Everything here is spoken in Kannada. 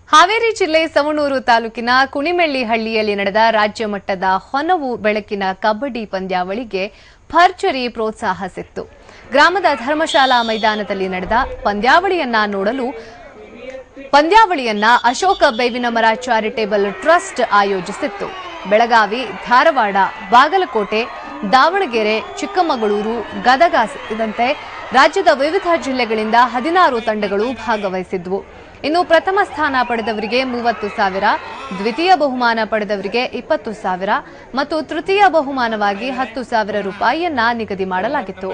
ಹಾವೇರಿ ಜಿಲ್ಲೆ ಸವಣೂರು ತಾಲೂಕಿನ ಕುಣಿಮೆಳ್ಳಿಹಳ್ಳಿಯಲ್ಲಿ ನಡೆದ ರಾಜ್ಯ ಮಟ್ಟದ ಹೊನವು ಬೆಳಕಿನ ಕಬಡ್ಡಿ ಪಂದ್ಯಾವಳಿಗೆ ಭರ್ಜರಿ ಪ್ರೋತ್ಸಾಹ ಸಿಕ್ತು. ಗ್ರಾಮದ ಧರ್ಮಶಾಲಾ ಮೈದಾನದಲ್ಲಿ ನಡೆದ ಪಂದ್ಯಾವಳಿಯನ್ನ ಅಶೋಕ ಬೇವಿನಮರ ಚಾರಿಟೇಬಲ್ ಟ್ರಸ್ಟ್ ಆಯೋಜಿಸಿತ್ತು. ಬೆಳಗಾವಿ, ಧಾರವಾಡ, ಬಾಗಲಕೋಟೆ, ದಾವಣಗೆರೆ, ಚಿಕ್ಕಮಗಳೂರು, ಗದಗ ಸೇರಿದಂತೆ ರಾಜ್ಯದ ವಿವಿಧ ಜಿಲ್ಲೆಗಳಿಂದ 16 ತಂಡಗಳು ಭಾಗವಹಿಸಿದ್ದವು. ಇನ್ನು ಪ್ರಥಮ ಸ್ಥಾನ ಪಡೆದವರಿಗೆ 30,000, ದ್ವಿತೀಯ ಬಹುಮಾನ ಪಡೆದವರಿಗೆ 20,000 ಮತ್ತು ತೃತೀಯ ಬಹುಮಾನವಾಗಿ 10,000 ರೂಪಾಯಿಯನ್ನ ನಿಗದಿ ಮಾಡಲಾಗಿತ್ತು.